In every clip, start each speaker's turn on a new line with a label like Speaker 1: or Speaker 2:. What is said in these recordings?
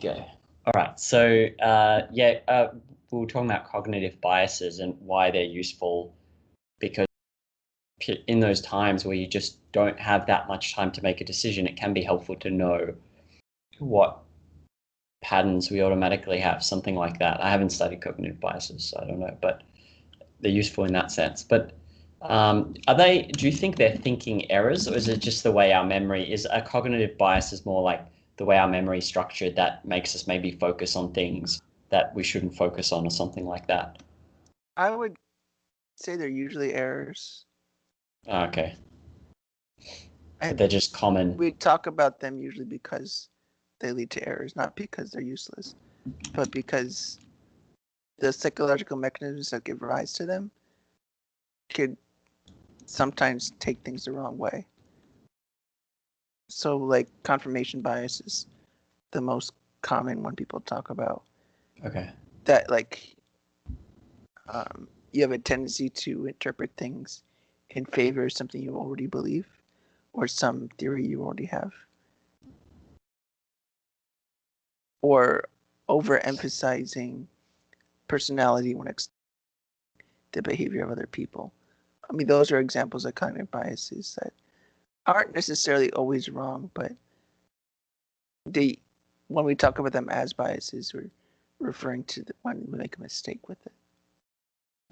Speaker 1: Go. All right. So, we were talking about cognitive biases and why they're useful, because in those times where you just don't have that much time to make a decision, it can be helpful to know what patterns we automatically have, something like that. I haven't studied cognitive biases, so I don't know, but they're useful in that sense. But do you think they're thinking errors, or is it just the way our memory is? A cognitive bias is more like the way our memory is structured that makes us maybe focus on things that we shouldn't focus on, or something like that?
Speaker 2: I would say they're usually errors.
Speaker 1: Okay. But
Speaker 2: And
Speaker 1: they're just common.
Speaker 2: we talk about them usually because they lead to errors, not because they're useless, but because the psychological mechanisms that give rise to them could sometimes take things the wrong way. So, like, confirmation bias is the most common one people talk about.
Speaker 1: Okay.
Speaker 2: That, like, you have a tendency to interpret things in favor of something you already believe or some theory you already have. Or overemphasizing personality when it's the behavior of other people. I mean, those are examples of cognitive biases that aren't necessarily always wrong, but when we talk about them as biases, we're referring to when we make a mistake with it.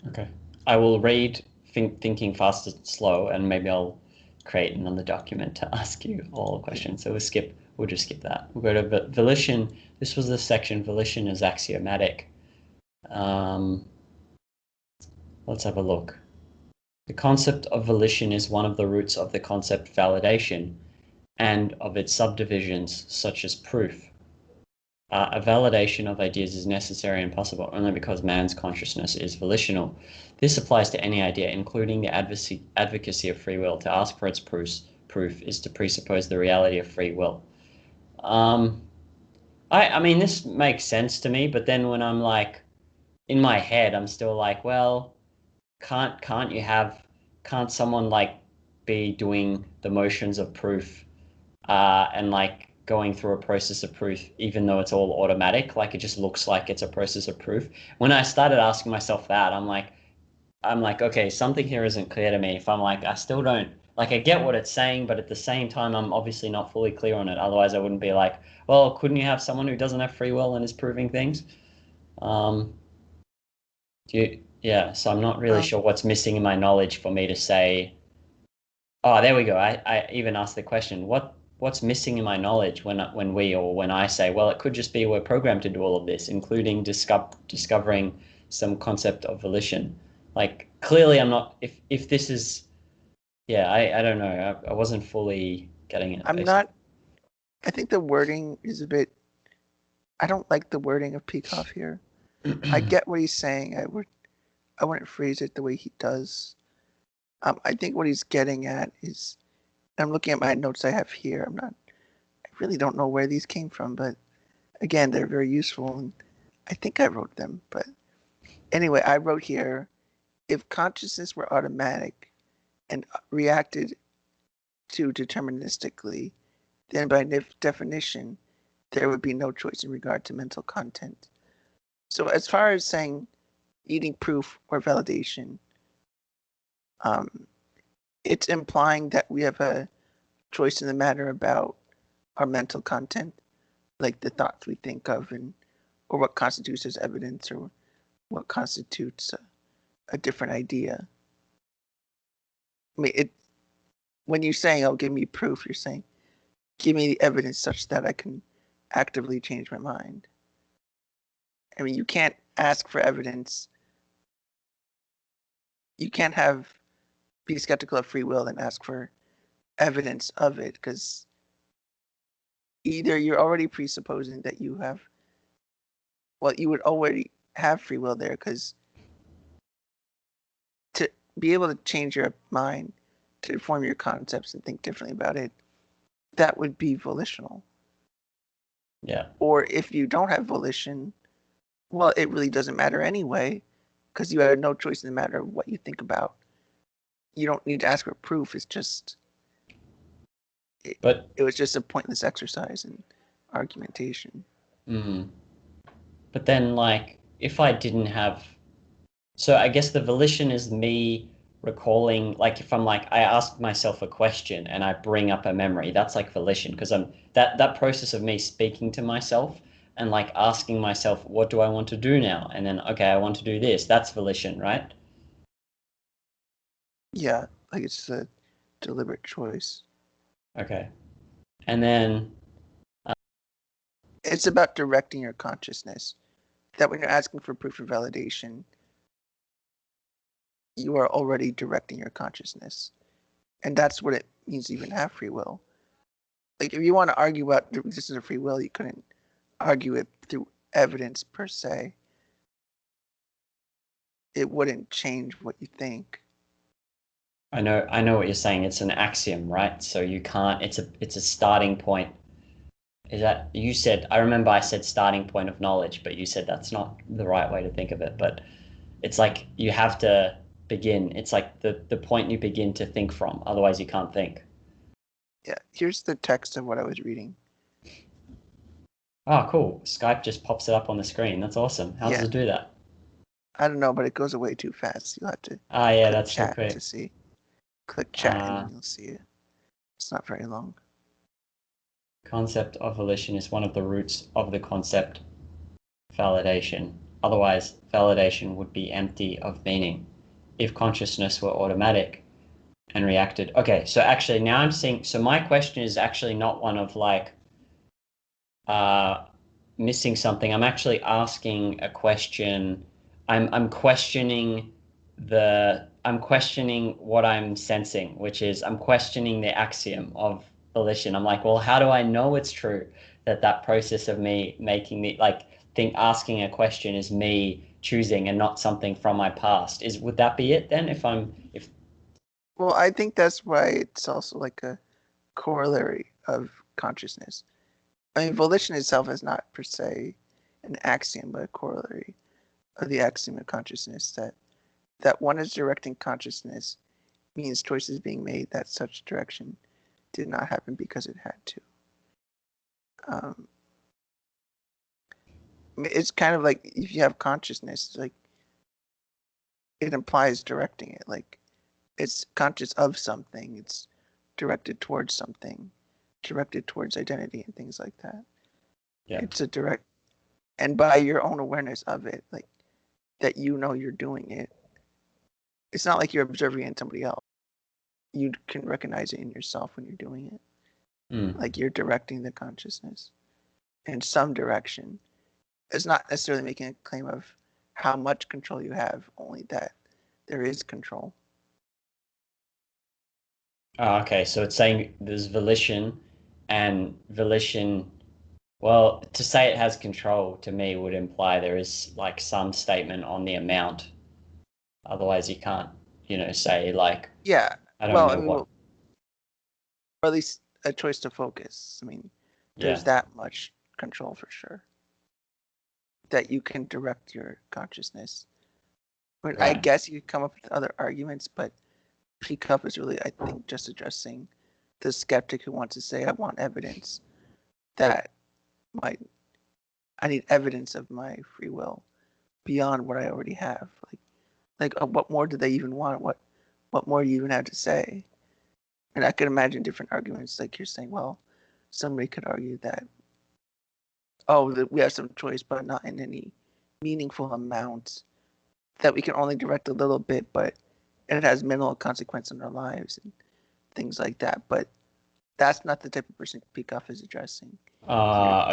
Speaker 1: Okay. I will read Thinking Fast and Slow, and maybe I'll create another document to ask you all questions. So we'll just skip that. We'll go to volition. This was the section, volition is axiomatic. Let's have a look. The concept of volition is one of the roots of the concept validation and of its subdivisions, such as proof. A validation of ideas is necessary and possible only because man's consciousness is volitional. This applies to any idea, including the advocacy of free will. To ask for its proof is to presuppose the reality of free will. I mean, this makes sense to me, but then when I'm like, in my head, I'm still like, well, can't someone like be doing the motions of proof and like going through a process of proof, even though it's all automatic? Like, it just looks like it's a process of proof. When I started asking myself that, I'm like, okay, something here isn't clear to me. If I'm like, I still don't, like, I get what it's saying, but at the same time, I'm obviously not fully clear on it. Otherwise, I wouldn't be like, well, couldn't you have someone who doesn't have free will and is proving things? Yeah, so I'm not really sure what's missing in my knowledge for me to say, oh, there we go. I even asked the question, what's missing in my knowledge when I say, well, it could just be we're programmed to do all of this, including discovering some concept of volition. Like, clearly I'm not, if this is, yeah, I don't know. I wasn't fully getting it.
Speaker 2: I think the wording is a bit, I don't like the wording of Peikoff here. I get what he's saying. I wouldn't phrase it the way he does. I think what he's getting at is, I'm looking at my notes I have here. I really don't know where these came from, but again, they're very useful, and I think I wrote them. But anyway, I wrote here, if consciousness were automatic and reacted to deterministically, then by definition, there would be no choice in regard to mental content. So as far as saying needing proof or validation, it's implying that we have a choice in the matter about our mental content, like the thoughts we think of, or what constitutes as evidence, or what constitutes a different idea. I mean, when you're saying, "Oh, give me proof," you're saying, "Give me the evidence such that I can actively change my mind." I mean, you can't ask for evidence. You can't be skeptical of free will and ask for evidence of it, because either you're already presupposing that you would already have free will there, because to be able to change your mind, to form your concepts and think differently about it, that would be volitional.
Speaker 1: Yeah.
Speaker 2: Or if you don't have volition, well, it really doesn't matter anyway, because you have no choice in the matter of what you think about. You don't need to ask for proof. It's just, it was just a pointless exercise in argumentation.
Speaker 1: Mm. But then, like, if I didn't have, so I guess the volition is me recalling, like, if I'm like, I ask myself a question and I bring up a memory, that's like volition, because I'm that process of me speaking to myself and like asking myself, what do I want to do now? And then, okay, I want to do this. That's volition, right?
Speaker 2: Yeah, like it's a deliberate choice.
Speaker 1: Okay. And then,
Speaker 2: It's about directing your consciousness. That when you're asking for proof or validation, you are already directing your consciousness. And that's what it means to even have free will. Like if you want to argue about the existence of free will, you couldn't argue it through evidence per se. It wouldn't change what you think.
Speaker 1: I know what you're saying. It's an axiom, right? So you can't, it's a starting point. Is that you said, I remember I said starting point of knowledge, but you said that's not the right way to think of it. But it's like you have to begin. It's like the point you begin to think from. Otherwise, you can't think.
Speaker 2: Yeah, here's the text of what I was reading.
Speaker 1: Oh, cool. Skype just pops it up on the screen. That's awesome. How does
Speaker 2: Yeah,
Speaker 1: it do that?
Speaker 2: I don't know, but it goes away too fast. You'll have to
Speaker 1: Ah, yeah,
Speaker 2: click
Speaker 1: that's so
Speaker 2: chat to
Speaker 1: quick.
Speaker 2: see. Click chat and
Speaker 1: Uh,
Speaker 2: then you'll see it. It's not very long.
Speaker 1: Concept of volition is one of the roots of the concept validation. Otherwise, validation would be empty of meaning. If consciousness were automatic and reacted. Okay, so actually now I'm seeing, so my question is actually not one of like uh, missing something. I'm actually asking a question. I'm questioning I'm questioning what I'm sensing, which is I'm questioning the axiom of volition. I'm like, well, how do I know it's true that that process of me making the like think asking a question is me choosing and not something from my past? Is would that be it then? If
Speaker 2: Well, I think that's why it's also like a corollary of consciousness. I mean, volition itself is not per se an axiom, but a corollary of the axiom of consciousness that one is directing consciousness means choices being made that such direction did not happen because it had to. Um, it's kind of like if you have consciousness, like it implies directing it. Like it's conscious of something. It's directed towards something, directed towards identity and things like that.
Speaker 1: yeah.
Speaker 2: It's a direct, and by your own awareness of it, like that you know you're doing it. It's not like you're observing it in somebody else. You can recognize it in yourself when you're doing it.
Speaker 1: Mm.
Speaker 2: Like you're directing the consciousness in some direction. It's not necessarily making a claim of how much control you have, only that there is control.
Speaker 1: Oh, okay, so it's saying there's volition and volition. Well, to say it has control to me would imply there is like some statement on the amount. Otherwise, you can't, say like,
Speaker 2: Yeah.
Speaker 1: I don't
Speaker 2: Well, I
Speaker 1: know
Speaker 2: mean,
Speaker 1: what.
Speaker 2: well, or at least a choice to focus. I mean, there's
Speaker 1: Yeah.
Speaker 2: that much control for sure that you can direct your consciousness. I mean, I
Speaker 1: Right.
Speaker 2: guess you could come up with other arguments, but P-Cup is really, I think, just addressing the skeptic who wants to say, I want evidence that my, I need evidence of my free will beyond what I already have. What more do they even want? What more do you even have to say? And I could imagine different arguments. Like you're saying, well, somebody could argue that, oh, that we have some choice, but not in any meaningful amounts. That we can only direct a little bit, but it has minimal consequence in our lives and things like that. But that's not the type of person Peikoff is addressing here.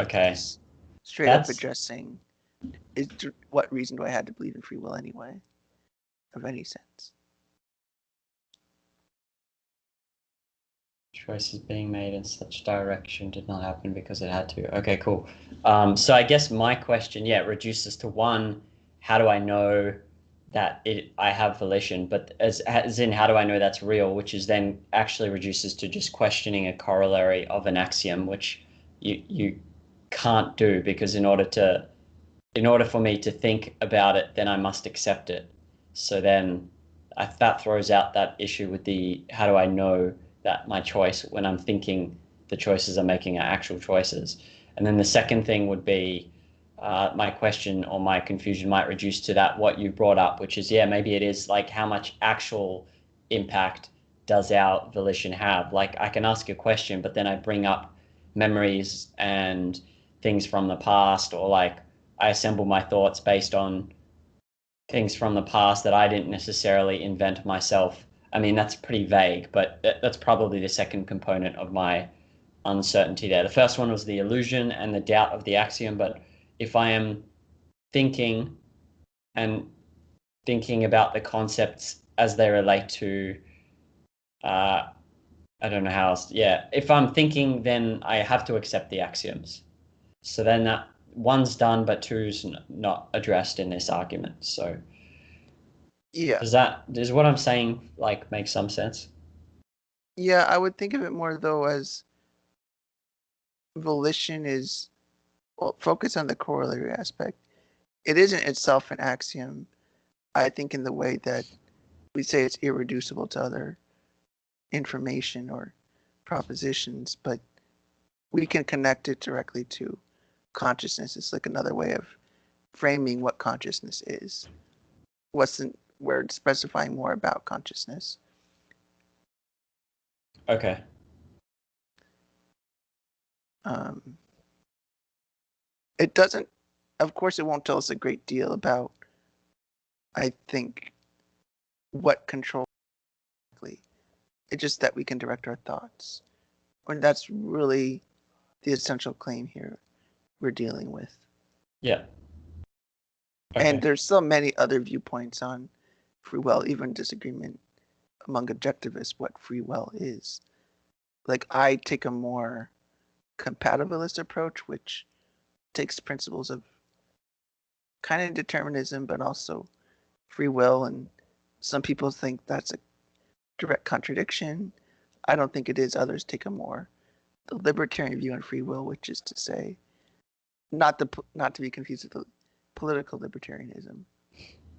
Speaker 1: Okay.
Speaker 2: He's straight up
Speaker 1: That's
Speaker 2: addressing is what reason do I have to believe in free will anyway, of any sense?
Speaker 1: choices being made in such direction did not happen because it had to. Okay, cool. So I guess my question, yeah, reduces to one, how do I know that I have volition? But as in, how do I know that's real? Which is then actually reduces to just questioning a corollary of an axiom, which you can't do because in order for me to think about it, then I must accept it. So then that throws out that issue with the how do I know that my choice when I'm thinking the choices I'm making are actual choices. And then the second thing would be my question or my confusion might reduce to that what you brought up, which is, yeah, maybe it is like how much actual impact does our volition have? Like I can ask a question, but then I bring up memories and things from the past, or like I assemble my thoughts based on things from the past that I didn't necessarily invent myself. I mean, that's pretty vague, but that's probably the second component of my uncertainty there. The first one was the illusion and the doubt of the axiom, but if I am thinking and thinking about the concepts as they relate to, I don't know how else. Yeah, if I'm thinking, then I have to accept the axioms. So then that one's done, but two's not addressed in this argument. So
Speaker 2: Yeah.
Speaker 1: does what I'm saying like make some sense?
Speaker 2: Yeah, I would think of it more though as volition is, well, focus on the corollary aspect. It isn't itself an axiom, I think, in the way that we say it's irreducible to other information or propositions, but we can connect it directly to consciousness. It's like another way of framing what consciousness is. We're specifying more about consciousness.
Speaker 1: Okay.
Speaker 2: It doesn't, of course, it won't tell us a great deal about, I think, what control. It's just that we can direct our thoughts. And that's really the essential claim here we're dealing with.
Speaker 1: Yeah. Okay.
Speaker 2: And there's so many other viewpoints on free will, even disagreement among objectivists what free will is. Like I take a more compatibilist approach, which takes principles of kind of determinism, but also free will. And some people think that's a direct contradiction. I don't think it is. Others take a more the libertarian view on free will, which is to say, not to be confused with the political libertarianism.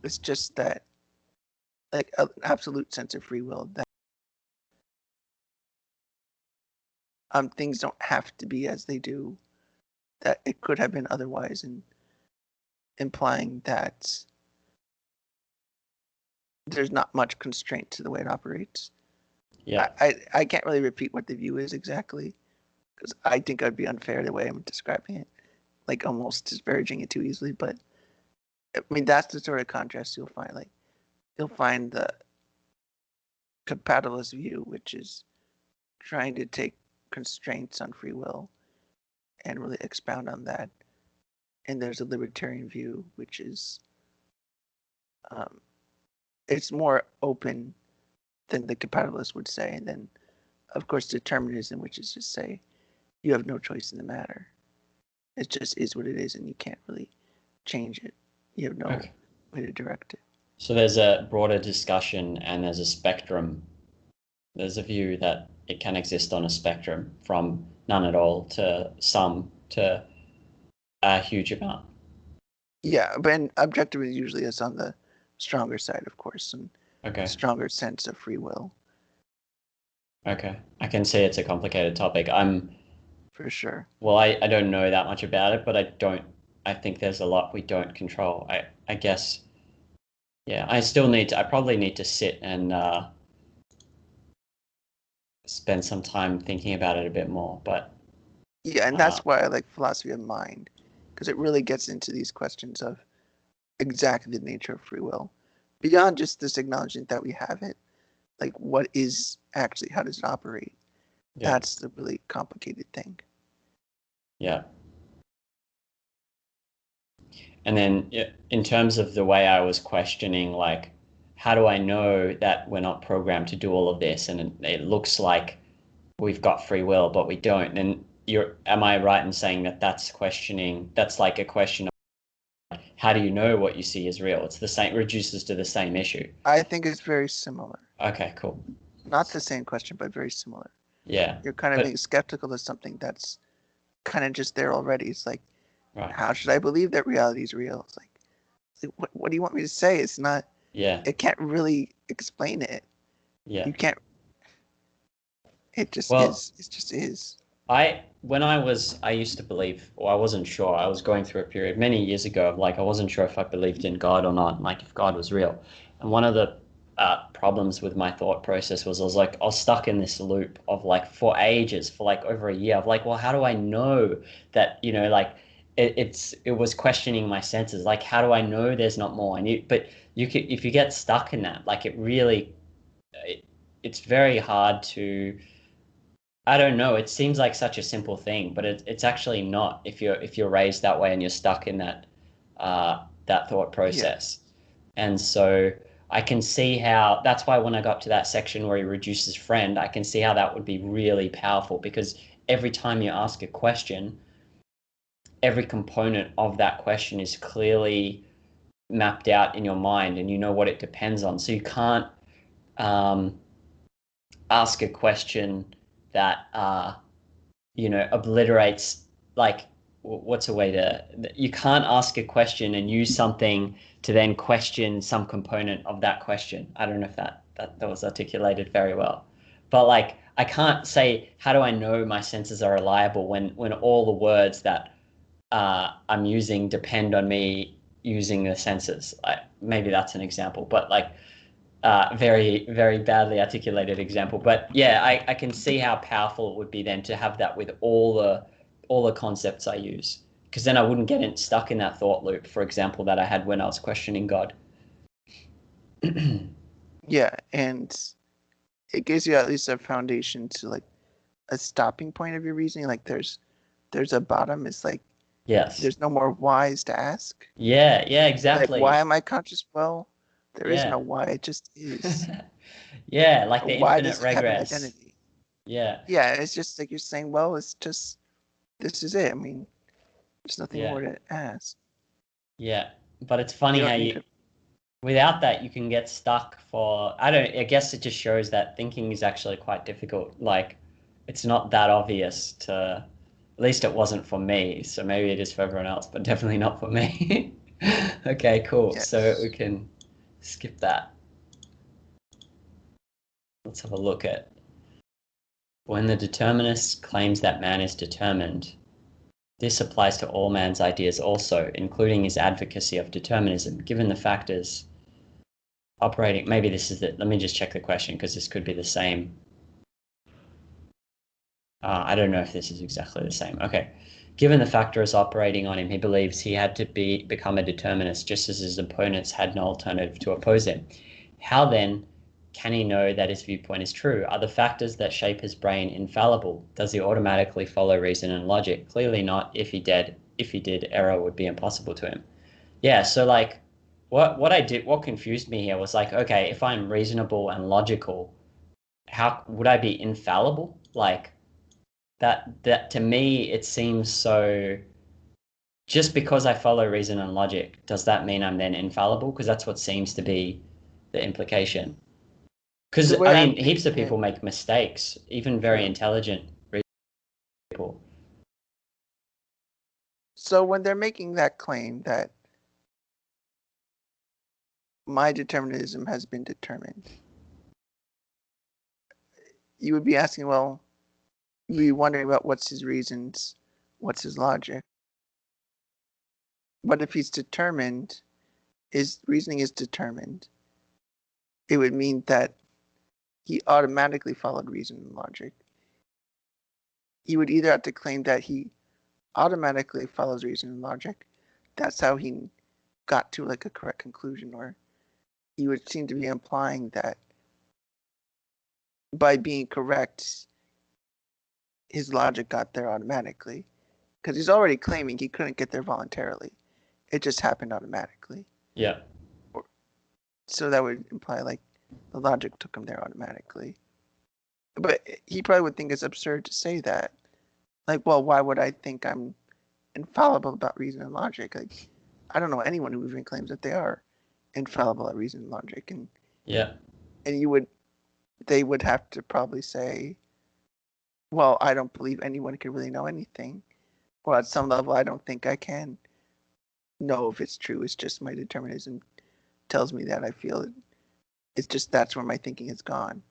Speaker 2: It's just that, like, an absolute sense of free will that things don't have to be as they do, that it could have been otherwise, and implying that there's not much constraint to the way it operates.
Speaker 1: Yeah.
Speaker 2: I can't really repeat what the view is exactly, because I think I'd be unfair the way I'm describing it, like almost disparaging it too easily. But I mean, that's the sort of contrast you'll find. Like, you'll find the compatibilist view, which is trying to take constraints on free will and really expound on that. And there's a libertarian view, which is it's more open than the compatibilist would say. And then, of course, determinism, which is just say you have no choice in the matter. It just is what it is, and you can't really change it. You have no way to direct it.
Speaker 1: So there's a broader discussion and there's a spectrum. There's a view that it can exist on a spectrum from none at all to some to a huge amount.
Speaker 2: Yeah, but objectivity usually is on the stronger side, of course, and a stronger sense of free will.
Speaker 1: Okay. I can see it's a complicated topic.
Speaker 2: For sure.
Speaker 1: Well, I don't know that much about it, but I think there's a lot we don't control. I guess, yeah, I probably need to sit and spend some time thinking about it a bit more, but.
Speaker 2: Yeah, and that's why I like philosophy of mind, because it really gets into these questions of exactly the nature of free will. Beyond just this acknowledgement that we have it, like what is actually, how does it operate? Yeah. That's the really complicated thing.
Speaker 1: Yeah. And then in terms of the way I was questioning, like, how do I know that we're not programmed to do all of this? And it looks like we've got free will, but we don't. And am I right in saying that that's like a question of how do you know what you see is real? It's the same, reduces to the same issue.
Speaker 2: I think it's very similar.
Speaker 1: Okay, cool.
Speaker 2: Not the same question, but very similar.
Speaker 1: Yeah.
Speaker 2: You're kind of being skeptical of something that's kind of just there already. It's like, how should I believe that reality is real? It's like what do you want me to say? It's not.
Speaker 1: Yeah.
Speaker 2: It can't really explain it.
Speaker 1: Yeah.
Speaker 2: You can't. It just is. It just is.
Speaker 1: I used to believe, or I wasn't sure. I was going through a period many years ago of like I wasn't sure if I believed in God or not, like if God was real. And one of the problems with my thought process was I was stuck in this loop of like for ages, for like over a year, of like, well, how do I know that, like it was questioning my senses. Like, how do I know there's not more? But you could, if you get stuck in that, like it's very hard to. I don't know. It seems like such a simple thing, but it's actually not if you're raised that way and you're stuck in that thought
Speaker 2: Yeah.
Speaker 1: process. And so I can see how that's why when I got to that section where he reduces friend, I can see how that would be really powerful because every time you ask a question, every component of that question is clearly mapped out in your mind and you know what it depends on. So you can't um, ask a question that obliterates like what's a way to you can't ask a question and use something to then question some component of that question. I don't know if that was articulated very well, but like I can't say how do I know my senses are reliable when all the words that I'm using depend on me using the senses. Maybe that's an example, but like very, very badly articulated example. But yeah, I can see how powerful it would be then to have that with all the concepts I use. Because then I wouldn't stuck in that thought loop, for example, that I had when I was questioning God.
Speaker 2: Yeah, and it gives you at least a foundation to like a stopping point of your reasoning. Like there's a bottom. It's like
Speaker 1: Yes.
Speaker 2: there's no more whys to ask.
Speaker 1: Yeah, yeah,
Speaker 2: Like why
Speaker 1: exactly.
Speaker 2: am I conscious? Well, there is no
Speaker 1: Yeah.
Speaker 2: why. It just is.
Speaker 1: Yeah, like the
Speaker 2: Why
Speaker 1: infinite
Speaker 2: does it have an
Speaker 1: regress.
Speaker 2: identity?
Speaker 1: Yeah,
Speaker 2: Yeah, it's just like you're saying. Well, it's just this is it. I mean, there's nothing
Speaker 1: yeah,
Speaker 2: more to ask.
Speaker 1: yeah. But it's
Speaker 2: You
Speaker 1: funny how
Speaker 2: don't need
Speaker 1: you
Speaker 2: to.
Speaker 1: without that you can get stuck for I guess it just shows that thinking is actually quite difficult. Like it's not that obvious to at least it wasn't for me. So maybe it is for everyone else, but definitely not for me. Okay, cool. So we
Speaker 2: Yes.
Speaker 1: can skip that. Let's have a look at when the determinist claims that man is determined. This applies to all man's ideas also, including his advocacy of determinism, given the factors operating. Maybe this is it. Let me just check the question because this could be the same. I don't know if this is exactly the same. Okay. Given the factors operating on him, he believes he had to become a determinist, just as his opponents had no alternative to oppose him. How then can he know that his viewpoint is true? Are the factors that shape his brain infallible? Does he automatically follow reason and logic? Clearly not. If he did, error would be impossible to him. Yeah, so like what confused me here was like, okay, if I'm reasonable and logical, how would I be infallible? Like that to me it seems so just because I follow reason and logic, does that mean I'm then infallible? Because that's what seems to be the implication. Because
Speaker 2: The
Speaker 1: I
Speaker 2: way I'm
Speaker 1: mean, heaps of
Speaker 2: taking it,
Speaker 1: people make mistakes, even very
Speaker 2: true.
Speaker 1: intelligent people.
Speaker 2: So when they're making that claim that my determinism has been determined, you would be asking, well, you'd be wondering about what's his reasons, what's his logic. But if he's determined, his reasoning is determined, it would mean that he automatically followed reason and logic. He would either have to claim that he automatically follows reason and logic, that's how he got to like a correct conclusion, or he would seem to be implying that by being correct, his logic got there automatically. Because he's already claiming he couldn't get there voluntarily. It just happened automatically.
Speaker 1: Yeah.
Speaker 2: So that would imply like the logic took him there automatically. But he probably would think it's absurd to say that. Like, well, why would I think I'm infallible about reason and logic? Like, I don't know anyone who even claims that they are infallible at reason and logic.
Speaker 1: Yeah.
Speaker 2: And they would have to probably say, well, I don't believe anyone can really know anything. Or at some level, I don't think I can know if it's true. It's just my determinism tells me that I feel it. It's just that's where my thinking has gone.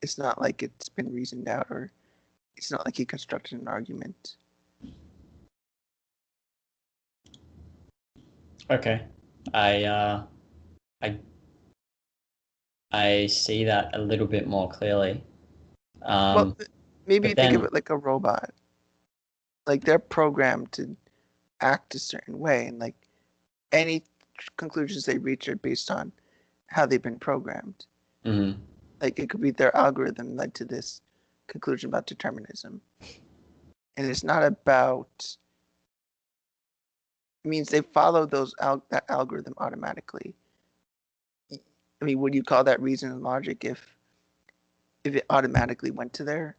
Speaker 2: It's not like it's been reasoned out or It's not like he constructed an argument.
Speaker 1: Okay. I see that a little bit more clearly.
Speaker 2: Well, maybe
Speaker 1: But
Speaker 2: think of
Speaker 1: then,
Speaker 2: it like a robot. Like they're programmed to act a certain way, and like any conclusions they reach are based on how they've been programmed.
Speaker 1: mhm.
Speaker 2: Like it could be their algorithm led to this conclusion about determinism. And it's not about, it means they follow that algorithm automatically. I mean, would you call that reason and logic if it automatically went to there?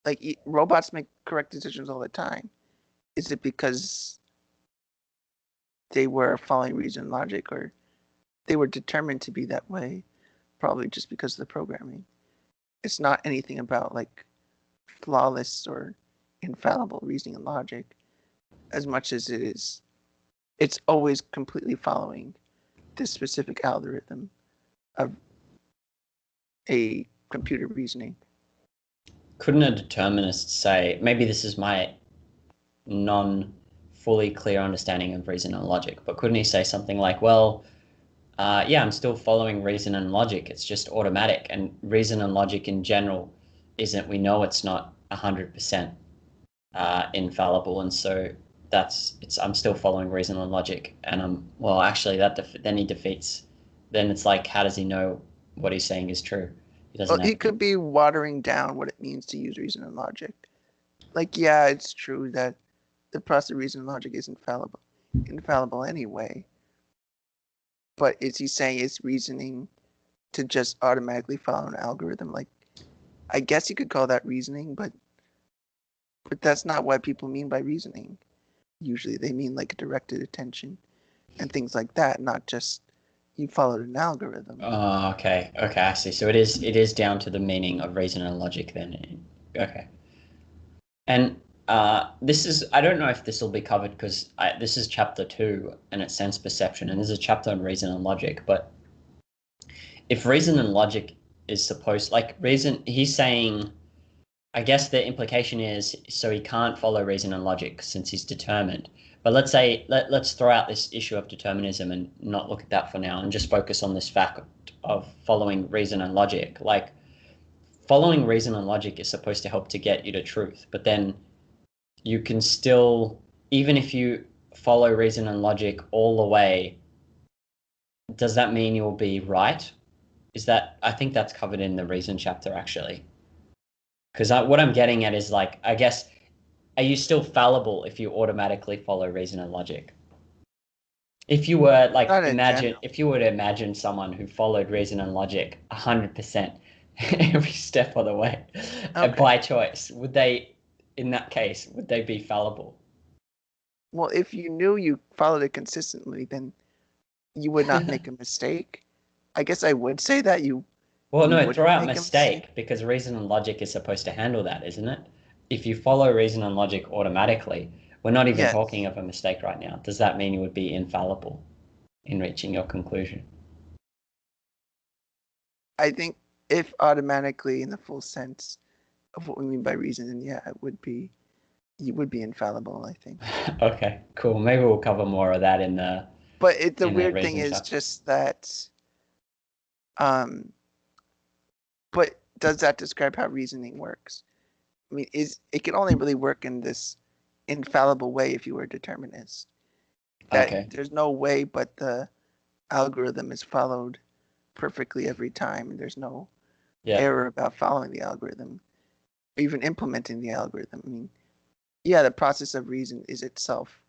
Speaker 2: Like robots make correct decisions all the time. Is it because they were following reason and logic, or they were determined to be that way? Probably just because of the programming. It's not anything about like flawless or infallible reasoning and logic as much as it's always completely following this specific algorithm of a computer reasoning.
Speaker 1: Couldn't a determinist say, maybe this is my non fully clear understanding of reason and logic, but couldn't he say something like, well, yeah, I'm still following reason and logic. It's just automatic. And reason and logic in general isn't, we know it's not 100% infallible. And so I'm still following reason and logic. And well, actually, then he defeats, then it's like, how does he know what he's saying is true? He doesn't
Speaker 2: Well,
Speaker 1: have
Speaker 2: he could be watering down what it means to use reason and logic. Like, yeah, it's true that the process of reason and logic is infallible anyway. But is he saying it's reasoning to just automatically follow an algorithm? Like, I guess you could call that reasoning, but that's not what people mean by reasoning. Usually they mean like directed attention and things like that, not just you followed an algorithm.
Speaker 1: Oh, okay. Okay, I see. So it is down to the meaning of reason and logic then. Okay. And I don't know if this will be covered because this is chapter 2 and it's sense perception, and there's a chapter on reason and logic. But if reason and logic is supposed, like reason, he's saying, I guess the implication is, so he can't follow reason and logic since he's determined. But let's say, let's throw out this issue of determinism and not look at that for now and just focus on this fact of following reason and logic. Like, following reason and logic is supposed to help to get you to truth, but then you can still, even if you follow reason and logic all the way, does that mean you'll be right? I think that's covered in the reason chapter actually. Because what I'm getting at is like, I guess, are you still fallible if you automatically follow reason and logic? If you were like,
Speaker 2: Not in general.
Speaker 1: if you were to imagine someone who followed reason and logic 100% every step of the way
Speaker 2: Okay.
Speaker 1: by choice, in that case, would they be fallible?
Speaker 2: Well, if you knew you followed it consistently, then you would not make a mistake. I guess I would say that you
Speaker 1: Well, no,
Speaker 2: wouldn't
Speaker 1: throw out
Speaker 2: make a
Speaker 1: mistake because reason and logic is supposed to handle that, isn't it? If you follow reason and logic automatically, we're not even
Speaker 2: Yes.
Speaker 1: talking of a mistake right now. Does that mean you would be infallible in reaching your conclusion?
Speaker 2: I think if automatically in the full sense of what we mean by reason, then yeah, you would be infallible, I think.
Speaker 1: Okay, cool. Maybe we'll cover more of that in the
Speaker 2: But the
Speaker 1: in the
Speaker 2: weird thing
Speaker 1: reason
Speaker 2: is
Speaker 1: chapter.
Speaker 2: just that but does that describe how reasoning works? I mean, it can only really work in this infallible way if you were a determinist. That
Speaker 1: Okay.
Speaker 2: there's no way but the algorithm is followed perfectly every time, and there's no
Speaker 1: Yeah.
Speaker 2: error about following the algorithm, or even implementing the algorithm. I mean, yeah, the process of reason is itself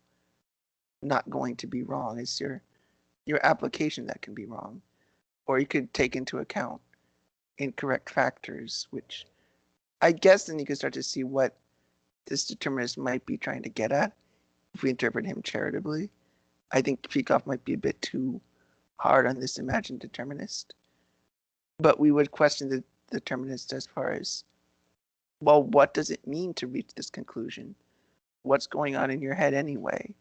Speaker 2: not going to be wrong. It's your application that can be wrong, or you could take into account incorrect factors, which I guess then you can start to see what this determinist might be trying to get at if we interpret him charitably. I think Peikoff might be a bit too hard on this imagined determinist, but we would question the determinist as far as, well, what does it mean to reach this conclusion? What's going on in your head anyway?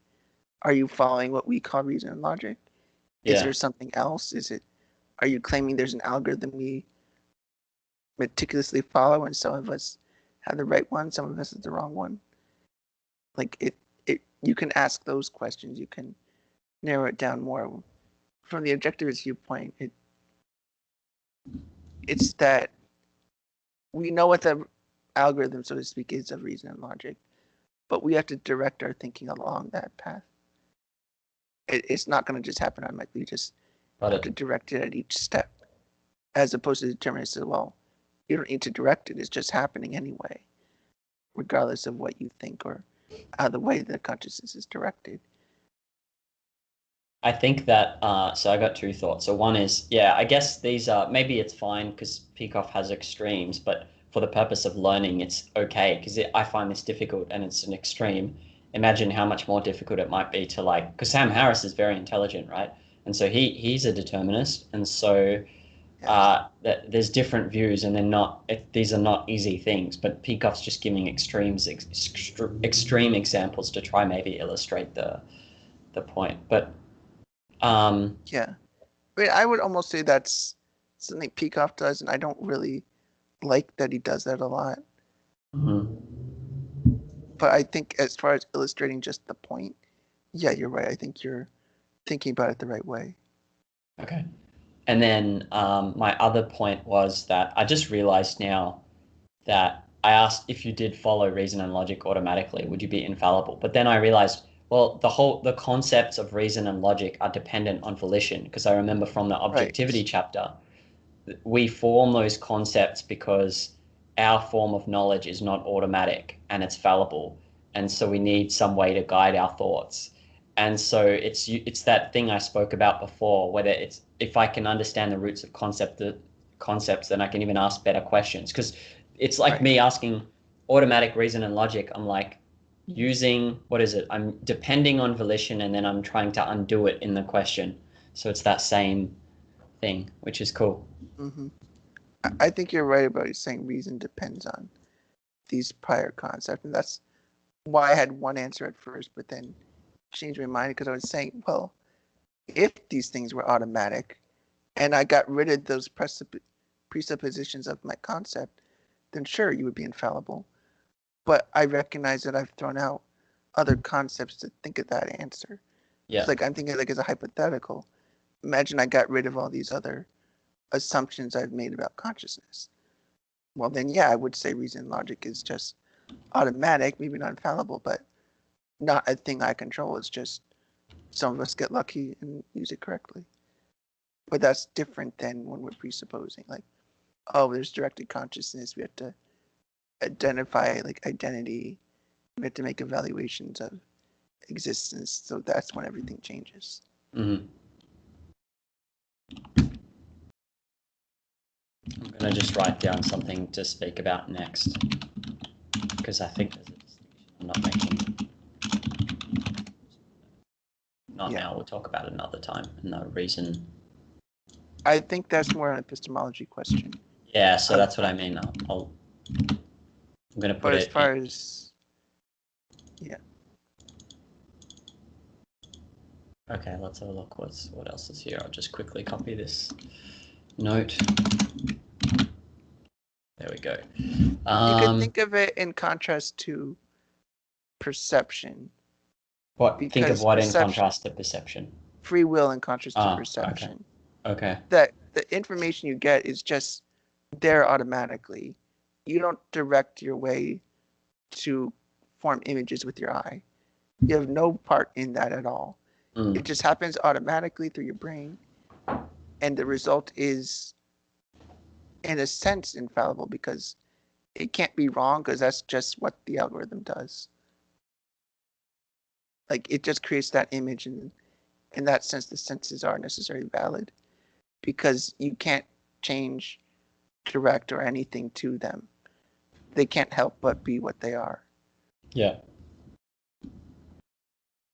Speaker 2: Are you following what we call reason and logic? Is
Speaker 1: Yeah.
Speaker 2: there something else? Are you claiming there's an algorithm we meticulously follow and some of us have the right one, some of us have the wrong one. Like you can ask those questions. You can narrow it down more. From the objectivist viewpoint, it's that we know what the algorithm, so to speak, is of reason and logic, but we have to direct our thinking along that path. It's not going to just happen automatically. We just have to direct it at each step, as opposed to determinists. Well, you don't need to direct it. It's just happening anyway, regardless of what you think or the way the consciousness is directed.
Speaker 1: I think that, so I got two thoughts. So one is, yeah, I guess these are, maybe it's fine because Peikoff has extremes, but for the purpose of learning, it's okay because I find this difficult and it's an extreme. Imagine how much more difficult it might be to like, because Sam Harris is very intelligent, right? And so he's a determinist. And so there's different views and they're not, these are not easy things, but Peikoff's just giving extreme examples to try maybe illustrate the point. But
Speaker 2: yeah, I mean, I would almost say that's something Peikoff does, and I don't really like that he does that a lot.
Speaker 1: Mm-hmm.
Speaker 2: But I think as far as illustrating just the point, yeah, you're right. I think you're thinking about it the right way.
Speaker 1: Okay. And then my other point was that I just realized now that I asked if you did follow reason and logic automatically, would you be infallible? But then I realized, well, the concepts of reason and logic are dependent on volition, because I remember from the Objectivity chapter, we form those concepts because our form of knowledge is not automatic and it's fallible. And so we need some way to guide our thoughts. And so it's that thing I spoke about before, whether it's if I can understand the roots of concepts, then I can even ask better questions. Because it's like me asking automatic reason and logic. I'm like using, what is it? I'm depending on volition and then I'm trying to undo it in the question. So it's that same thing, which is cool.
Speaker 2: Mm-hmm. I think you're right about saying reason depends on these prior concepts. And that's why I had one answer at first, but then changed my mind because I was saying, well, if these things were automatic and I got rid of those presuppositions of my concept, then sure, you would be infallible. But I recognize that I've thrown out other concepts to think of that answer.
Speaker 1: Yeah.
Speaker 2: It's like I'm thinking like as a hypothetical. Imagine I got rid of all these other assumptions I've made about consciousness. Well, then, yeah, I would say reason and logic is just automatic, maybe not infallible, but not a thing I control. It's just some of us get lucky and use it correctly. But that's different than when we're presupposing, like, oh, there's directed consciousness. We have to identify like identity. We have to make evaluations of existence. So that's when everything changes.
Speaker 1: Mm-hmm. I'm going to just write down something to speak about next, because I think there's a distinction I'm not making. Not now, we'll talk about it another time. And the reason.
Speaker 2: I think that's more an epistemology question.
Speaker 1: Yeah, so that's what I mean. I'm going to put it.
Speaker 2: But as far as, yeah.
Speaker 1: Okay, let's have a look. What else is here? I'll just quickly copy this note. There we go.
Speaker 2: You could think of it in contrast to perception.
Speaker 1: Think of what in contrast to perception?
Speaker 2: Free will in contrast to perception.
Speaker 1: Okay.
Speaker 2: That the information you get is just there automatically. You don't direct your way to form images with your eye. You have no part in that at all. It just happens automatically through your brain. And the result is, in a sense, infallible because it can't be wrong because that's just what the algorithm does. Like it just creates that image, and in that sense, the senses are necessarily valid because you can't change, direct, or anything to them. They can't help but be what they are.
Speaker 1: Yeah.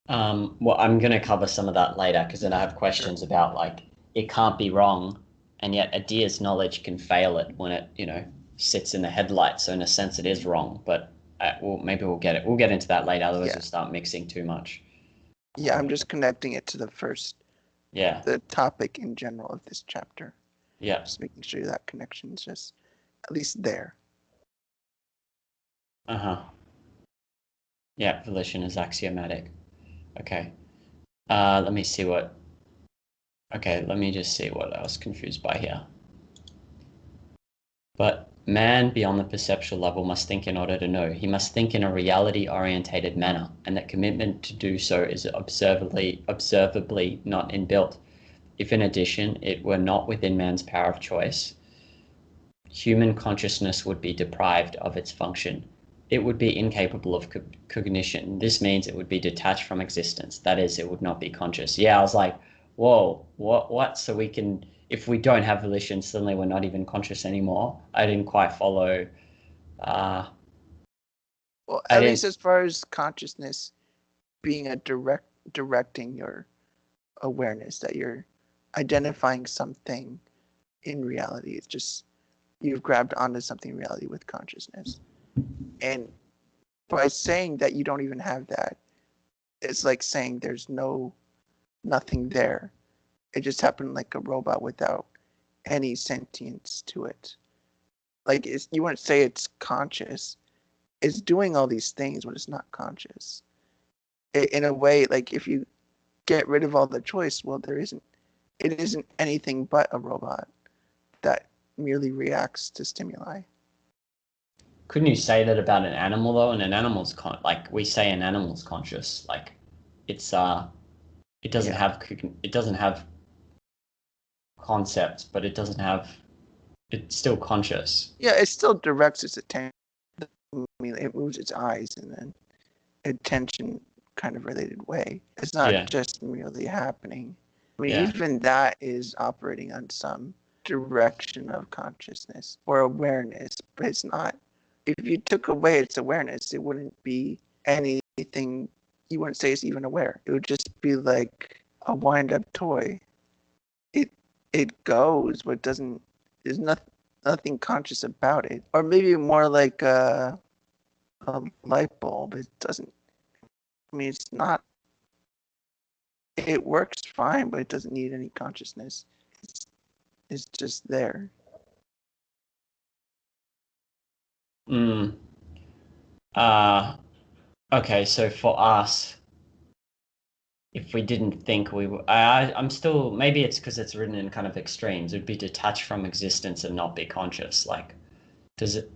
Speaker 1: Well, I'm going to cover some of that later because then I have questions about like it can't be wrong, and yet a deer's knowledge can fail it when it, sits in the headlights. So in a sense, it is wrong. But maybe we'll get it. We'll get into that later. Otherwise, we'll start mixing too much.
Speaker 2: Yeah, I'm just connecting it to the first.
Speaker 1: Yeah.
Speaker 2: The topic in general of this chapter.
Speaker 1: Yeah.
Speaker 2: Just making sure that connection is just at least there.
Speaker 1: Uh-huh. Yeah, volition is axiomatic. Okay. Let me see what. Okay, let me just see what I was confused by here. But man beyond the perceptual level must think in order to know. He must think in a reality-orientated manner, and that commitment to do so is observably not inbuilt. If in addition it were not within man's power of choice, human consciousness would be deprived of its function. It would be incapable of cognition. This means it would be detached from existence. That is, it would not be conscious. Yeah, I was like, whoa, what? So we can, if we don't have volition, suddenly we're not even conscious anymore. I didn't quite follow. Uh,
Speaker 2: Well,
Speaker 1: I
Speaker 2: at least
Speaker 1: didn't.
Speaker 2: as far as consciousness being a directing your awareness, that you're identifying something in reality. It's just you've grabbed onto something in reality with consciousness. And by saying that you don't even have that, it's like saying there's nothing there. It just happened like a robot without any sentience to it. Like you wouldn't say it's conscious. It's doing all these things, but it's not conscious. In a way, like if you get rid of all the choice, well, it isn't anything but a robot that merely reacts to stimuli.
Speaker 1: Couldn't you say that about an animal though? And an animal's like we say an animal's conscious. Like it's it doesn't
Speaker 2: Yeah.
Speaker 1: have it doesn't have concepts, but it doesn't have it's still conscious.
Speaker 2: Yeah, it still directs its attention. I mean, it moves its eyes in an attention kind of related way. It's not
Speaker 1: Yeah,
Speaker 2: just merely happening. I mean,
Speaker 1: yeah.
Speaker 2: even that is operating on some direction of consciousness or awareness, but it's not. If you took away its awareness, it wouldn't be anything. You wouldn't say it's even aware. It would just be like a wind-up toy. It it goes, but doesn't. There's nothing conscious about it. Or maybe more like a light bulb. It doesn't. I mean, it's not. It works fine, but it doesn't need any consciousness. It's just there.
Speaker 1: Mm. Uh, okay, so for us, if we didn't think we were, I'm still, maybe it's because it's written in kind of extremes. It would be detached from existence and not be conscious. Like, does it,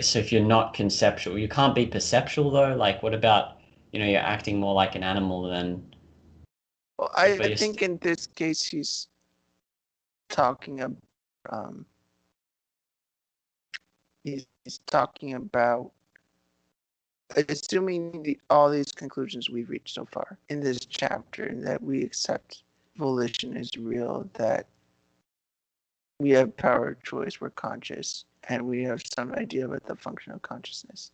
Speaker 1: so if you're not conceptual, you can't be perceptual though. Like, what about, you're acting more like an animal than,
Speaker 2: Well,
Speaker 1: but
Speaker 2: I
Speaker 1: you're,
Speaker 2: think in this case he's talking about um, he's talking about assuming all these conclusions we've reached so far in this chapter, and that we accept volition is real, that we have power of choice, we're conscious, and we have some idea about the function of consciousness.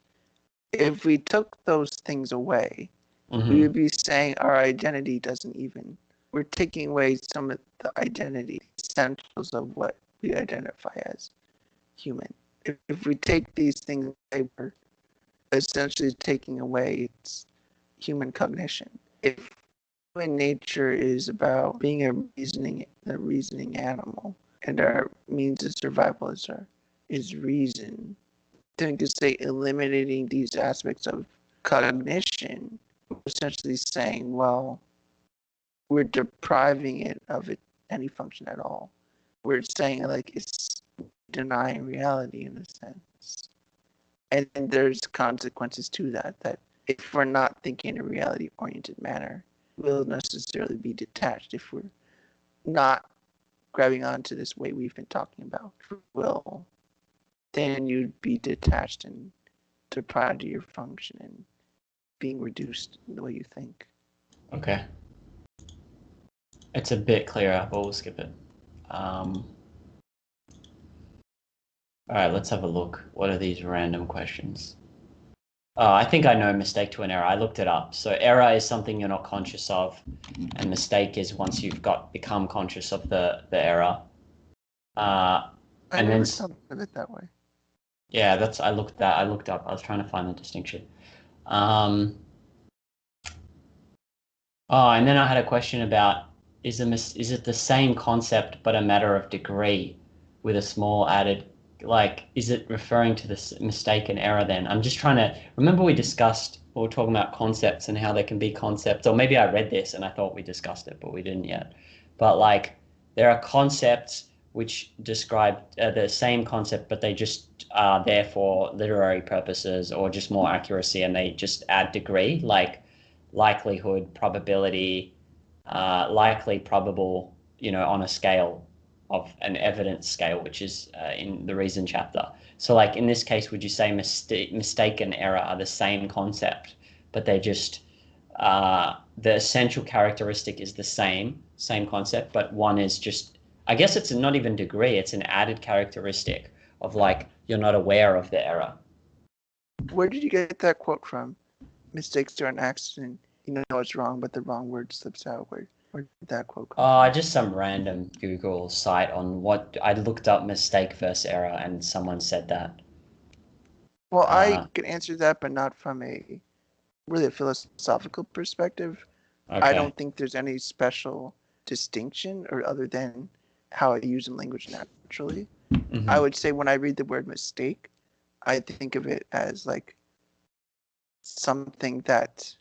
Speaker 2: If we took those things away, we would
Speaker 1: Mhm.
Speaker 2: be saying our identity doesn't even, we're taking away some of the identity essentials of what we identify as human. If we take these things away, we're essentially taking away its human cognition. If human nature is about being a reasoning animal, and our means of survival is reason, then to say eliminating these aspects of cognition, we're essentially saying, well, we're depriving it of any function at all. We're saying like it's denying reality in a sense. And there's consequences to that, that if we're not thinking in a reality oriented manner, we'll necessarily be detached. If we're not grabbing onto this way we've been talking about, will, then you'd be detached and deprived of your function and being reduced in the way you think.
Speaker 1: Okay. It's a bit clearer, but we'll skip it. Um, all right, let's have a look. What are these random questions? Oh, I think I know mistake to an error. I looked it up. So error is something you're not conscious of, and mistake is once you've become conscious of the error. Uh,
Speaker 2: I
Speaker 1: and then
Speaker 2: never thought of it that way.
Speaker 1: yeah, I looked up. I was trying to find the distinction. Um, oh, and then I had a question about is it the same concept but a matter of degree with a small added like, is it referring to the mistake and error then? I'm just trying to remember we were talking about concepts and how there can be concepts, or maybe I read this and I thought we discussed it, but we didn't yet. But like, there are concepts which describe the same concept, but they just are there for literary purposes or just more accuracy, and they just add degree, like likelihood, probability, likely, probable, on a scale of an evidence scale, which is in the reason chapter. So like in this case, would you say mistake and error are the same concept, but they just the essential characteristic is the same concept, but one is just, I guess it's not even degree, it's an added characteristic of like you're not aware of the error.
Speaker 2: Where did you get that quote from? Mistakes are an accident. You know it's wrong, but the wrong word slips out. Where did that quote come from?
Speaker 1: Just some random Google site on what I looked up mistake versus error, and someone said that.
Speaker 2: Well, I could answer that, but not from a really philosophical perspective.
Speaker 1: Okay.
Speaker 2: I don't think there's any special distinction or other than how I use in language naturally.
Speaker 1: Mm-hmm.
Speaker 2: I would say when I read the word mistake, I think of it as like something that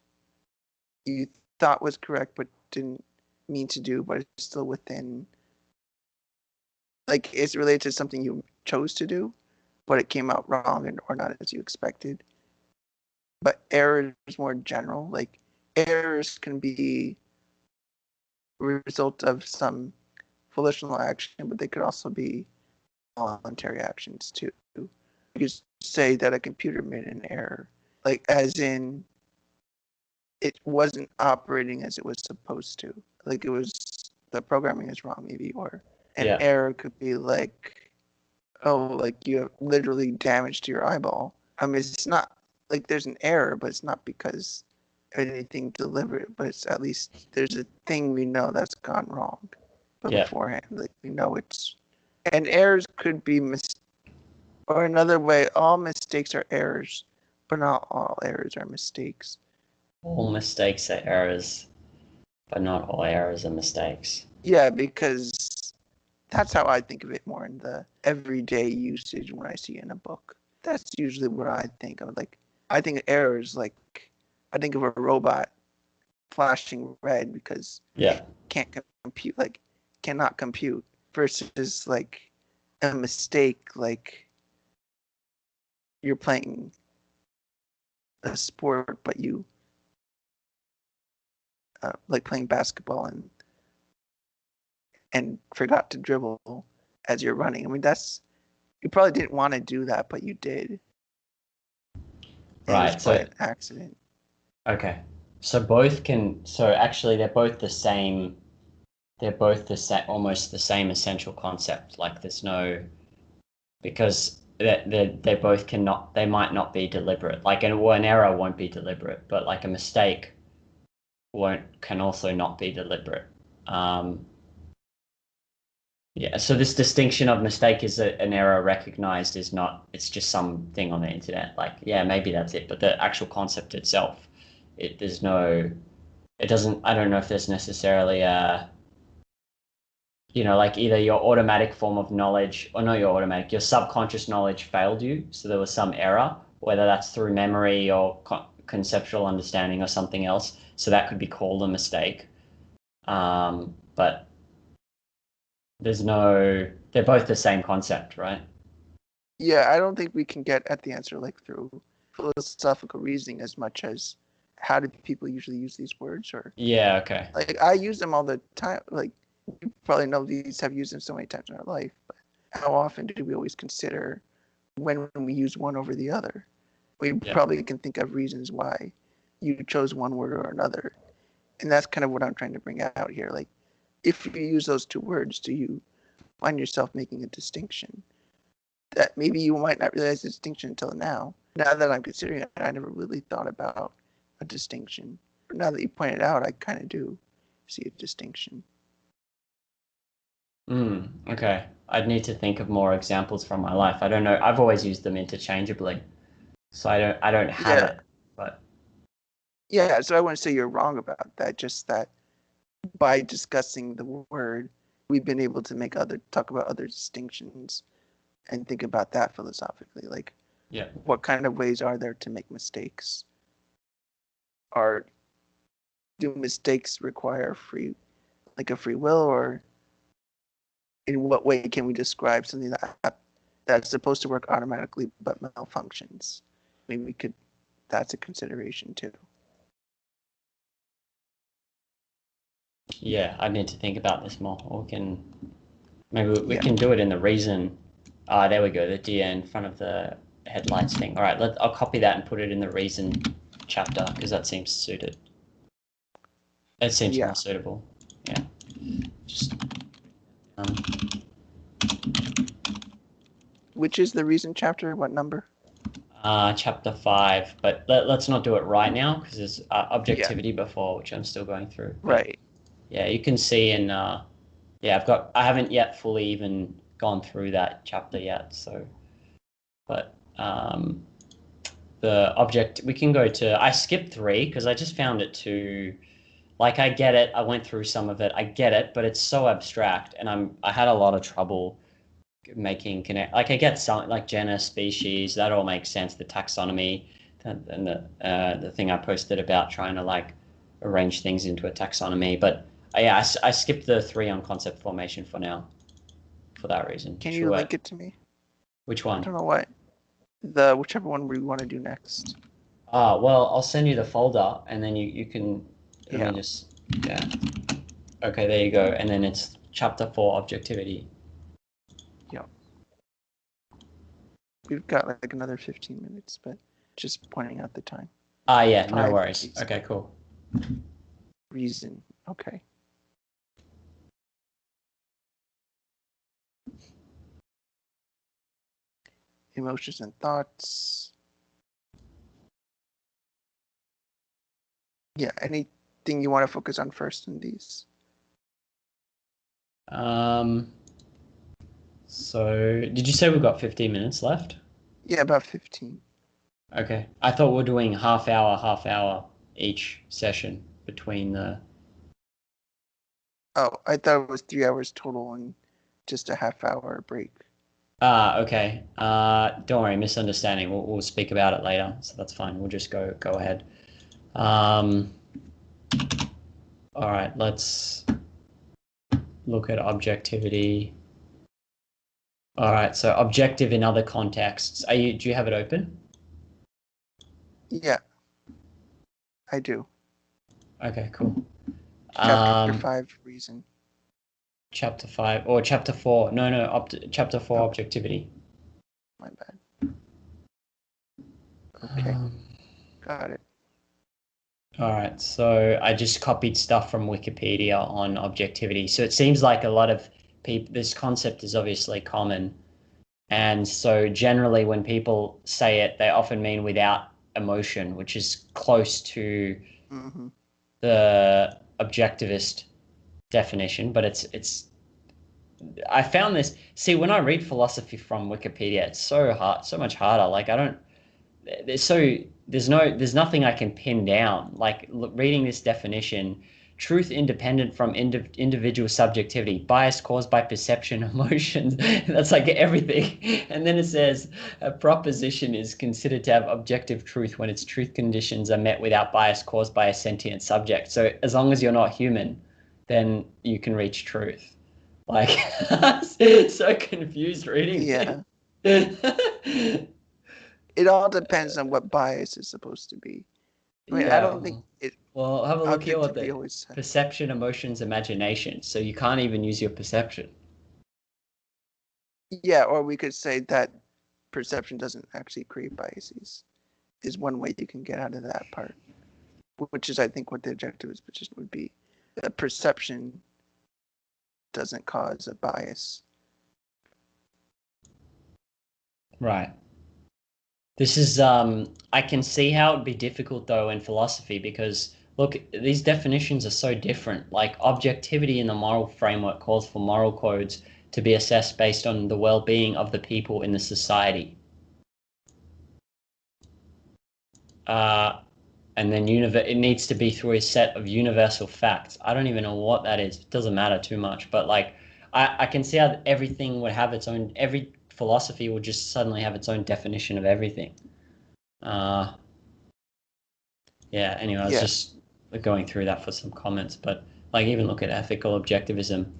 Speaker 2: you thought was correct but didn't mean to do, but it's still within, like it's related to something you chose to do, but it came out wrong or not as you expected. But error is more general. Like errors can be a result of some volitional action, but they could also be voluntary actions too. You could say that a computer made an error, like as in it wasn't operating as it was supposed to. Like it was, the programming is wrong maybe, or an error could be like, oh, like you have literally damage to your eyeball. I mean, it's not like there's an error, but it's not because of anything deliberate, but it's at least there's a thing we know that's gone wrong beforehand. Like we know it's, and errors could be or another way, all mistakes are errors, but not all errors are mistakes.
Speaker 1: All mistakes are errors, but not all errors are mistakes.
Speaker 2: Yeah, because that's how I think of it more in the everyday usage when I see it in a book. That's usually what I think of. Like, I think of errors like, I think of a robot flashing red because it can't compute, like, cannot compute, versus like a mistake, like you're playing a sport, but you like playing basketball and forgot to dribble as you're running. I mean, that's, you probably didn't want to do that, but you did.
Speaker 1: Right.
Speaker 2: So an accident.
Speaker 1: Okay. So actually they're both the same. They're both almost the same essential concept. Like there's no, because they both they might not be deliberate. Like an error won't be deliberate, but like a mistake can also not be deliberate. So this distinction of mistake is an error recognized is not, it's just something on the internet. Like, maybe that's it, but the actual concept itself, it doesn't, I don't know if there's necessarily like either your automatic form of knowledge, or not your automatic, your subconscious knowledge failed you. So there was some error, whether that's through memory or conceptual understanding or something else. So that could be called a mistake. But they're both the same concept, right?
Speaker 2: Yeah, I don't think we can get at the answer like through philosophical reasoning as much as how do people usually use these words, or
Speaker 1: okay.
Speaker 2: Like I use them all the time. Like you probably know these, have used them so many times in our life, but how often do we always consider when we use one over the other? We probably can think of reasons why you chose one word or another. And that's kind of what I'm trying to bring out here. Like, if you use those two words, do you find yourself making a distinction that maybe you might not realize the distinction until now? Now that I'm considering it, I never really thought about a distinction. But now that you point it out, I kind of do see a distinction.
Speaker 1: Okay. I'd need to think of more examples from my life. I don't know. I've always used them interchangeably, so I don't have it. But
Speaker 2: so I wouldn't say you're wrong about that. Just that by discussing the word, we've been able to talk about other distinctions and think about that philosophically. Like,
Speaker 1: Yeah.
Speaker 2: what kind of ways are there to make mistakes? Or do mistakes require a free will, or in what way can we describe something that's supposed to work automatically but malfunctions? Maybe that's a consideration too.
Speaker 1: Yeah, I need to think about this more. Or maybe we can do it in the reason. There we go, the deer in front of the headlights thing. All right, I'll copy that and put it in the reason chapter because that seems suited. It seems more suitable. Yeah. Just.
Speaker 2: Which is the reason chapter? What number?
Speaker 1: Chapter 5, but let's not do it right now because there's objectivity before, which I'm still going through. But,
Speaker 2: right.
Speaker 1: Yeah, you can see in. I haven't yet fully even gone through that chapter yet. So, but the object we can go to. I skipped 3 because I just found it too. Like I get it. I went through some of it. I get it, but it's so abstract, and I had a lot of trouble making connect. Like I get some like genus, species, that all makes sense. The taxonomy, and the thing I posted about trying to like arrange things into a taxonomy. But I skipped the 3 on concept formation for now, for that reason.
Speaker 2: Can you link it to me?
Speaker 1: Which one?
Speaker 2: I don't know what. Whichever one we want to do next.
Speaker 1: Well, I'll send you the folder, and then you can. Let me just. Yeah. Okay, there you go. And then it's chapter 4, objectivity.
Speaker 2: Yeah. We've got like another 15 minutes, but just pointing out the time.
Speaker 1: Yeah, no worries. Okay, cool.
Speaker 2: Reason. Okay. Emotions and thoughts. Yeah, anything you want to focus on first in these?
Speaker 1: So did you say we've got 15 minutes left?
Speaker 2: Yeah, about 15.
Speaker 1: Okay. I thought we're doing half hour each session between the...
Speaker 2: Oh, I thought it was 3 hours total and just a half-hour break.
Speaker 1: Okay. Don't worry, misunderstanding. We'll speak about it later, so that's fine. We'll just go ahead. All right, let's look at objectivity. All right, so objective in other contexts. Do you have it open?
Speaker 2: Yeah, I do.
Speaker 1: Okay, cool.
Speaker 2: Chapter 5, reason.
Speaker 1: Chapter 5 or chapter 4? No. Chapter 4, objectivity.
Speaker 2: My bad. Okay, got it.
Speaker 1: All right, so I just copied stuff from Wikipedia on objectivity. So it seems like a lot of people, this concept is obviously common. And so generally when people say it, they often mean without emotion, which is close to the objectivist definition. But it's I found this, see, when I read philosophy from Wikipedia, it's so hard, so much harder. Like there's nothing I can pin down. Like reading this definition, truth independent from individual subjectivity, bias caused by perception, emotions. That's like everything. And then it says a proposition is considered to have objective truth when its truth conditions are met without bias caused by a sentient subject. So as long as you're not human, then you can reach truth. Like, so confused reading.
Speaker 2: Yeah. It all depends on what bias is supposed to be. I mean, I don't think it.
Speaker 1: Well, have a look here what they
Speaker 2: always say.
Speaker 1: Perception, emotions, imagination. So you can't even use your perception.
Speaker 2: Yeah, or we could say that perception doesn't actually create biases. Is one way you can get out of that part, which is, I think, what the objectivist position would be. That perception doesn't cause a bias.
Speaker 1: Right. This is, I can see how it'd be difficult though in philosophy because look, these definitions are so different. Like objectivity in the moral framework calls for moral codes to be assessed based on the well-being of the people in the society. And then it needs to be through a set of universal facts. I don't even know what that is. It doesn't matter too much, but like I can see how everything would have its own, every philosophy will just suddenly have its own definition of everything. Yeah, anyway, I was just going through that for some comments, but like even look at ethical objectivism.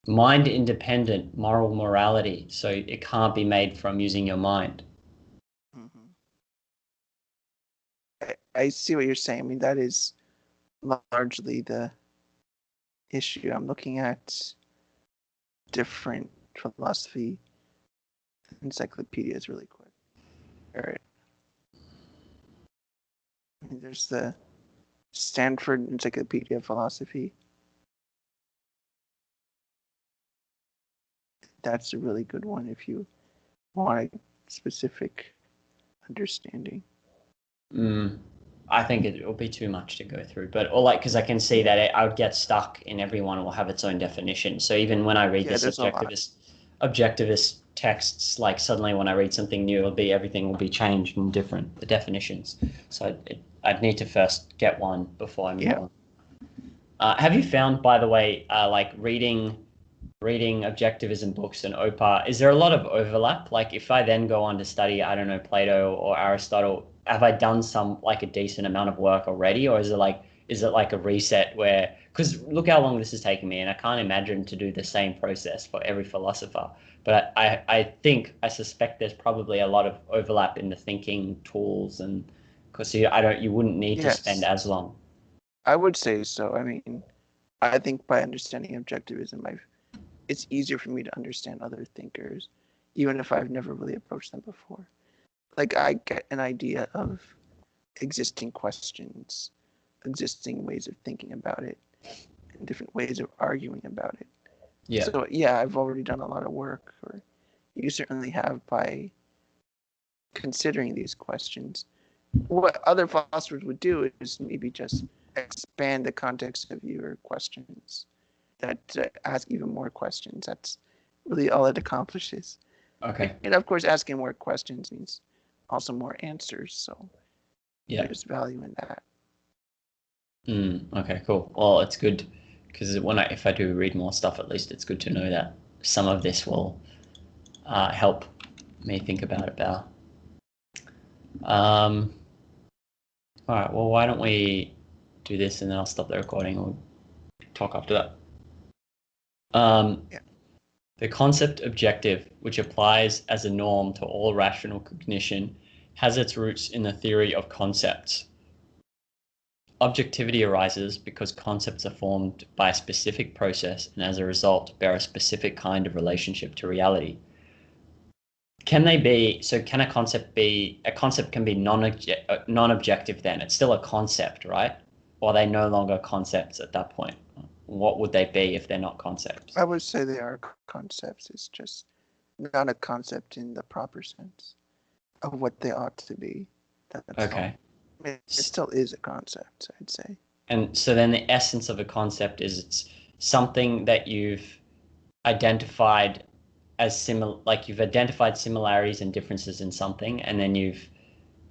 Speaker 1: Mind independent moral morality, so it can't be made from using your mind.
Speaker 2: Mm-hmm. I see what you're saying. I mean, that is largely the issue. I'm looking at different philosophy encyclopedias really quick. All right. I mean, there's the Stanford Encyclopedia of Philosophy. That's a really good one if you want a specific understanding.
Speaker 1: I think it will be too much to go through, but or like because I can see that I would get stuck in everyone will have its own definition. So even when I read this objectivist texts, like suddenly when I read something new, everything will be changed and different, the definitions. So I'd need to first get one before I move on. Have you found, by the way, like reading objectivism books and OPA, is there a lot of overlap? Like if I then go on to study, I don't know, Plato or Aristotle, have I done a decent amount of work already? Or is it like a reset where, because look how long this is taking me and I can't imagine to do the same process for every philosopher. But I suspect there's probably a lot of overlap in the thinking tools and because you wouldn't need to spend as long.
Speaker 2: I would say so. I mean, I think by understanding objectivism, it's easier for me to understand other thinkers, even if I've never really approached them before. Like I get an idea of existing questions, existing ways of thinking about it, and different ways of arguing about it.
Speaker 1: Yeah.
Speaker 2: So yeah, I've already done a lot of work, or you certainly have by considering these questions. What other philosophers would do is maybe just expand the context of your questions, that ask even more questions. That's really all it accomplishes.
Speaker 1: Okay.
Speaker 2: And of course, asking more questions means also more answers. So there's value in that.
Speaker 1: Okay, cool. Well, it's good because if I do read more stuff, at least it's good to know that some of this will help me think about it better. All right. Well, why don't we do this and then I'll stop the recording. We'll talk after that. The concept objective, which applies as a norm to all rational cognition, has its roots in the theory of concepts. Objectivity arises because concepts are formed by a specific process and as a result bear a specific kind of relationship to reality. Can a concept can be non-objective then? It's still a concept, right? Or are they no longer concepts at that point? What would they be if they're not concepts?
Speaker 2: I would say they are concepts. It's just not a concept in the proper sense of what they ought to be. That's
Speaker 1: okay.
Speaker 2: All. It still is a concept, I'd say.
Speaker 1: And so then the essence of a concept is it's something that you've identified as similar, like you've identified similarities and differences in something, and then you've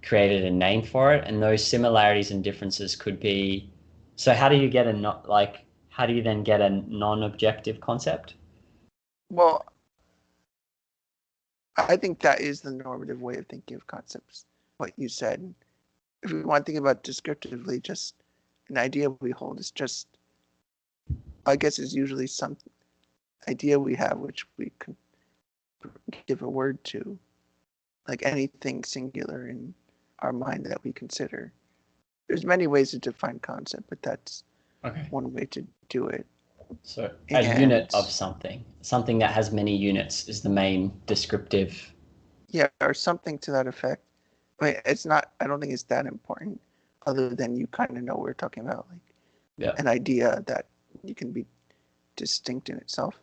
Speaker 1: created a name for it, and those similarities and differences could be. So how do you then get a non-objective concept?
Speaker 2: Well, I think that is the normative way of thinking of concepts. What you said. If we want to think about descriptively, just an idea we hold is just, I guess, is usually some idea we have which we can give a word to, like anything singular in our mind that we consider. There's many ways to define concept, but that's one way to do it.
Speaker 1: So a unit of something that has many units is the main descriptive.
Speaker 2: Yeah, or something to that effect. I mean, I don't think it's that important, other than you kind of know what we're talking about, like an idea that you can be distinct in itself,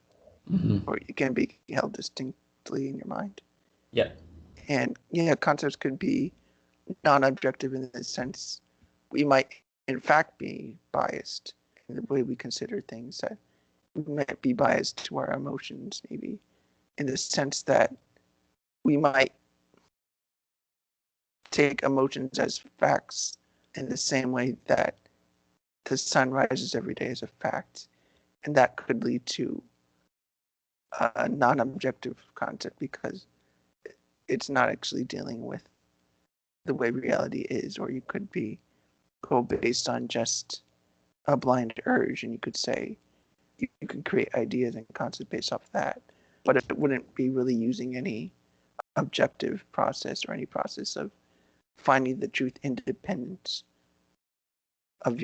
Speaker 2: or it can be held distinctly in your mind.
Speaker 1: Yeah.
Speaker 2: And concepts could be non-objective in the sense we might in fact be biased in the way we consider things, that we might be biased to our emotions, maybe in the sense that we might take emotions as facts in the same way that the sun rises every day as a fact, and that could lead to a non-objective concept because it's not actually dealing with the way reality is, or you could go based on just a blind urge, and you could say you could create ideas and concepts based off that, but it wouldn't be really using any objective process or any process of finding the truth independent of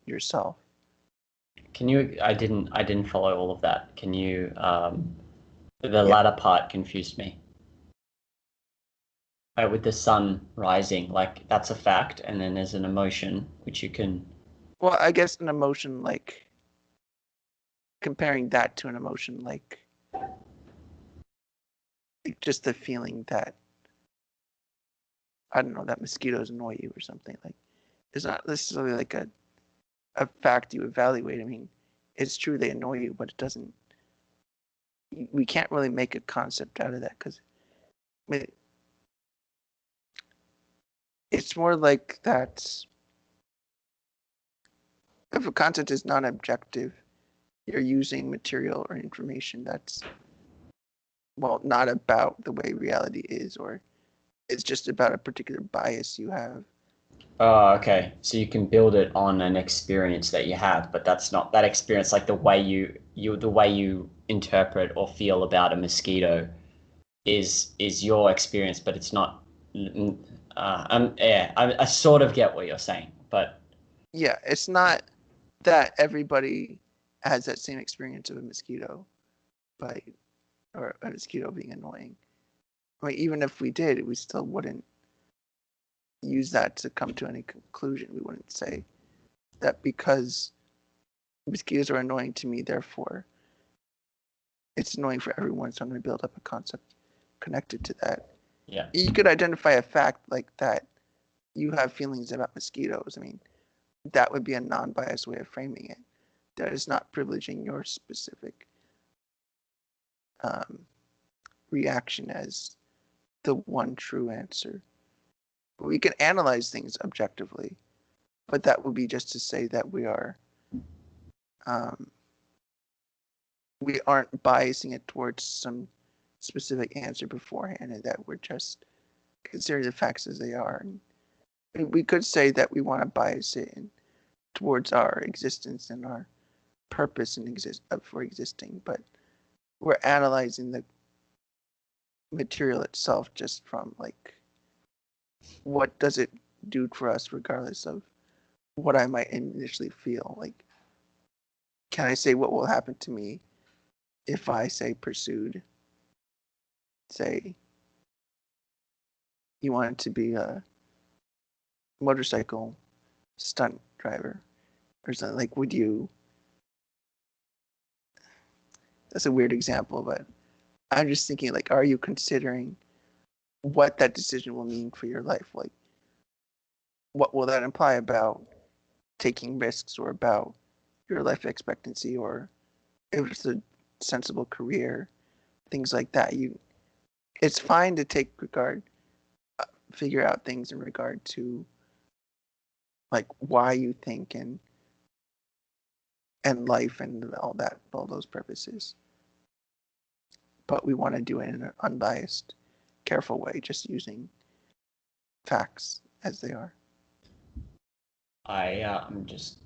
Speaker 2: yourself.
Speaker 1: Can you? I didn't follow all of that. Can you? The latter part confused me. With the sun rising, like that's a fact, and then there's an emotion which you can.
Speaker 2: Well, I guess an emotion like comparing that to an emotion like just the feeling that I don't know that mosquitoes annoy you or something like it's not necessarily like a fact you evaluate. I mean, it's true they annoy you, but it doesn't. We can't really make a concept out of that because I mean, it's more like that. If a concept is not objective, you're using material or information that's not about the way reality is, or it's just about a particular bias you have.
Speaker 1: Oh, okay. So you can build it on an experience that you have, but that's not that experience. Like the way the way you interpret or feel about a mosquito is your experience, but it's not. I sort of get what you're saying, but
Speaker 2: Yeah, it's not that everybody has that same experience of a mosquito bite or a mosquito being annoying. I mean, even if we did, we still wouldn't use that to come to any conclusion. We wouldn't say that because mosquitoes are annoying to me, therefore it's annoying for everyone, so I'm going to build up a concept connected to that.
Speaker 1: yeah.
Speaker 2: You could identify a fact like that you have feelings about mosquitoes. I mean, that would be a non-biased way of framing it. That is not privileging your specific reaction as the one true answer. We can analyze things objectively, but that would be just to say that we aren't biasing it towards some specific answer beforehand, and that we're just considering the facts as they are. And we could say that we want to bias it towards our existence and our purpose for existing, but we're analyzing the material itself just from like what does it do for us regardless of what I might initially feel. Like, can I say what will happen to me if I say pursued? Say you wanted to be a motorcycle stunt driver or something, like would you, that's a weird example, but I'm just thinking like, are you considering what that decision will mean for your life? Like, what will that imply about taking risks or about your life expectancy, or if it's a sensible career, things like that. It's fine to figure out things in regard to like why you think and life and all those purposes. But we want to do it in an unbiased, careful way, just using facts as they are.
Speaker 1: I'm just